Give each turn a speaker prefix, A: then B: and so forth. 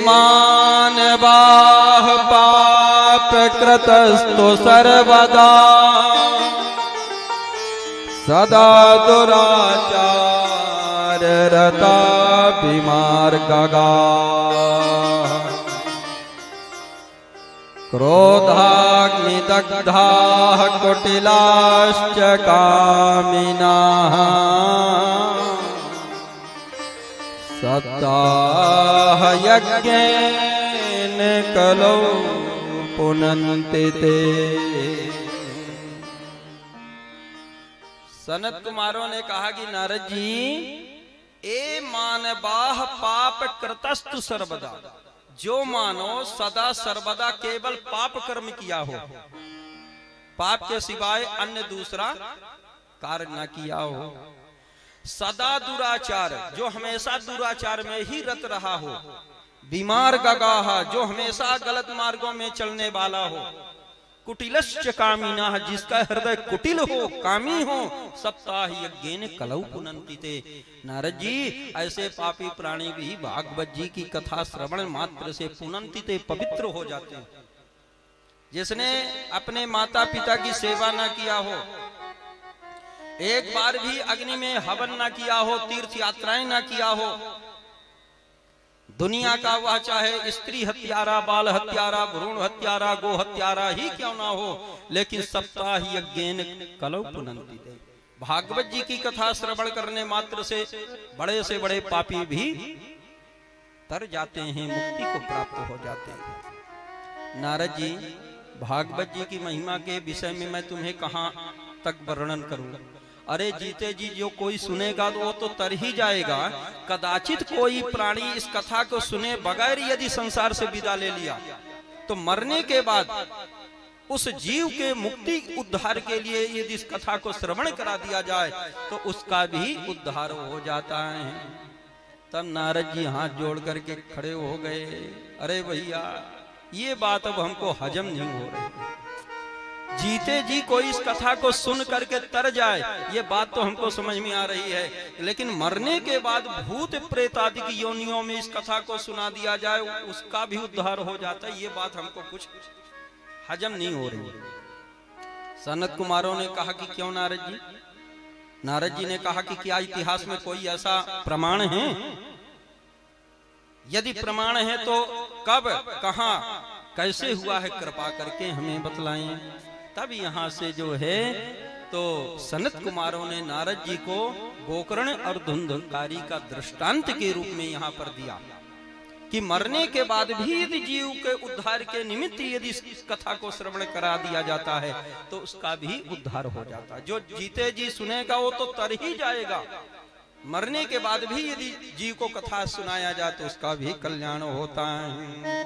A: मानवाः पाप कृतस्तु सर्वदा सदा दुराचार रता विमार्गगा क्रोधाग्निदग्धाः कुटिलाश्च कामिनाः सत्ताः यज्ञेन कलौ पुनन्ति ते। सनत कुमारों ने कहा कि नारद जी, ए मानवाः पाप कृतस्तु सर्वदा, जो मानो सदा सर्वदा केवल पाप कर्म किया हो, पाप के सिवाय अन्य दूसरा कार्य न किया हो, सदा दुराचार, जो हमेशा दुराचार में ही रत रहा हो, बीमार गगाह, जो हमेशा गलत मार्गों में चलने वाला हो, कुटिलश्च कामिनाः, जिसका हृदय कुटिल हो, कामी हो, सप्ताह यज्ञेन कलौ पुनन्ति ते। नारद जी, ऐसे पापी प्राणी भी भागवत जी की कथा श्रवण मात्र से पुनन्ति ते, पवित्र हो जाते हैं। जिसने अपने माता पिता की सेवा न किया हो, एक बार भी अग्नि में हवन न किया हो, तीर्थ यात्राएं न किया हो, दुनिया का वह चाहे स्त्री हत्यारा, बाल हत्यारा, भ्रूण हत्यारा, गो हत्यारा ही क्यों ना हो, लेकिन सप्ताह यज्ञेन कलौ पुनन्ति ते, भागवत जी की कथा श्रवण करने मात्र से बड़े पापी भी तर जाते हैं, मुक्ति को प्राप्त हो जाते हैं। नारद जी, भागवत जी की महिमा के विषय में मैं तुम्हें कहां तक वर्णन करूंगा। अरे जीते जी जो कोई सुनेगा तो वो तो तर ही जाएगा। कदाचित कोई प्राणी इस कथा को सुने बगैर यदि संसार से विदा ले लिया तो मरने के बाद उस जीव के मुक्ति उद्धार के लिए यदि इस कथा को श्रवण करा दिया जाए तो उसका भी उद्धार हो जाता है। तब नारद जी हाथ जोड़ करके खड़े हो गए, अरे भैया ये बात अब हमको हजम नहीं हो रही। जीते जी कोई इस कथा को सुन करके तर जाए ये बात तो हमको समझ में आ रही है, लेकिन मरने के बाद भूत प्रेत आदि की योनियों में इस कथा को सुना दिया जाए उसका भी उद्धार हो जाता है, ये बात हमको कुछ हजम नहीं हो रही। सनत कुमारों ने कहा कि क्यों नारद जी? नारद जी ने कहा कि क्या इतिहास में कोई ऐसा प्रमाण है? यदि प्रमाण है तो कब, कहां, कैसे हुआ है, कृपा करके हमें बतलाएं। तब यहाँ से जो है तो सनत कुमारों ने नारद जी को गोकर्ण और धुंधकारी का दृष्टांत के रूप में यहाँ पर दिया कि मरने के बाद भी यदि जीव के उद्धार के निमित्त यदि इस कथा को श्रवण करा दिया जाता है तो उसका भी उद्धार हो जाता है। जो जीते जी सुनेगा वो तो तर ही जाएगा, मरने के बाद भी यदि जीव को कथा सुनाया जाए तो उसका भी कल्याण होता है।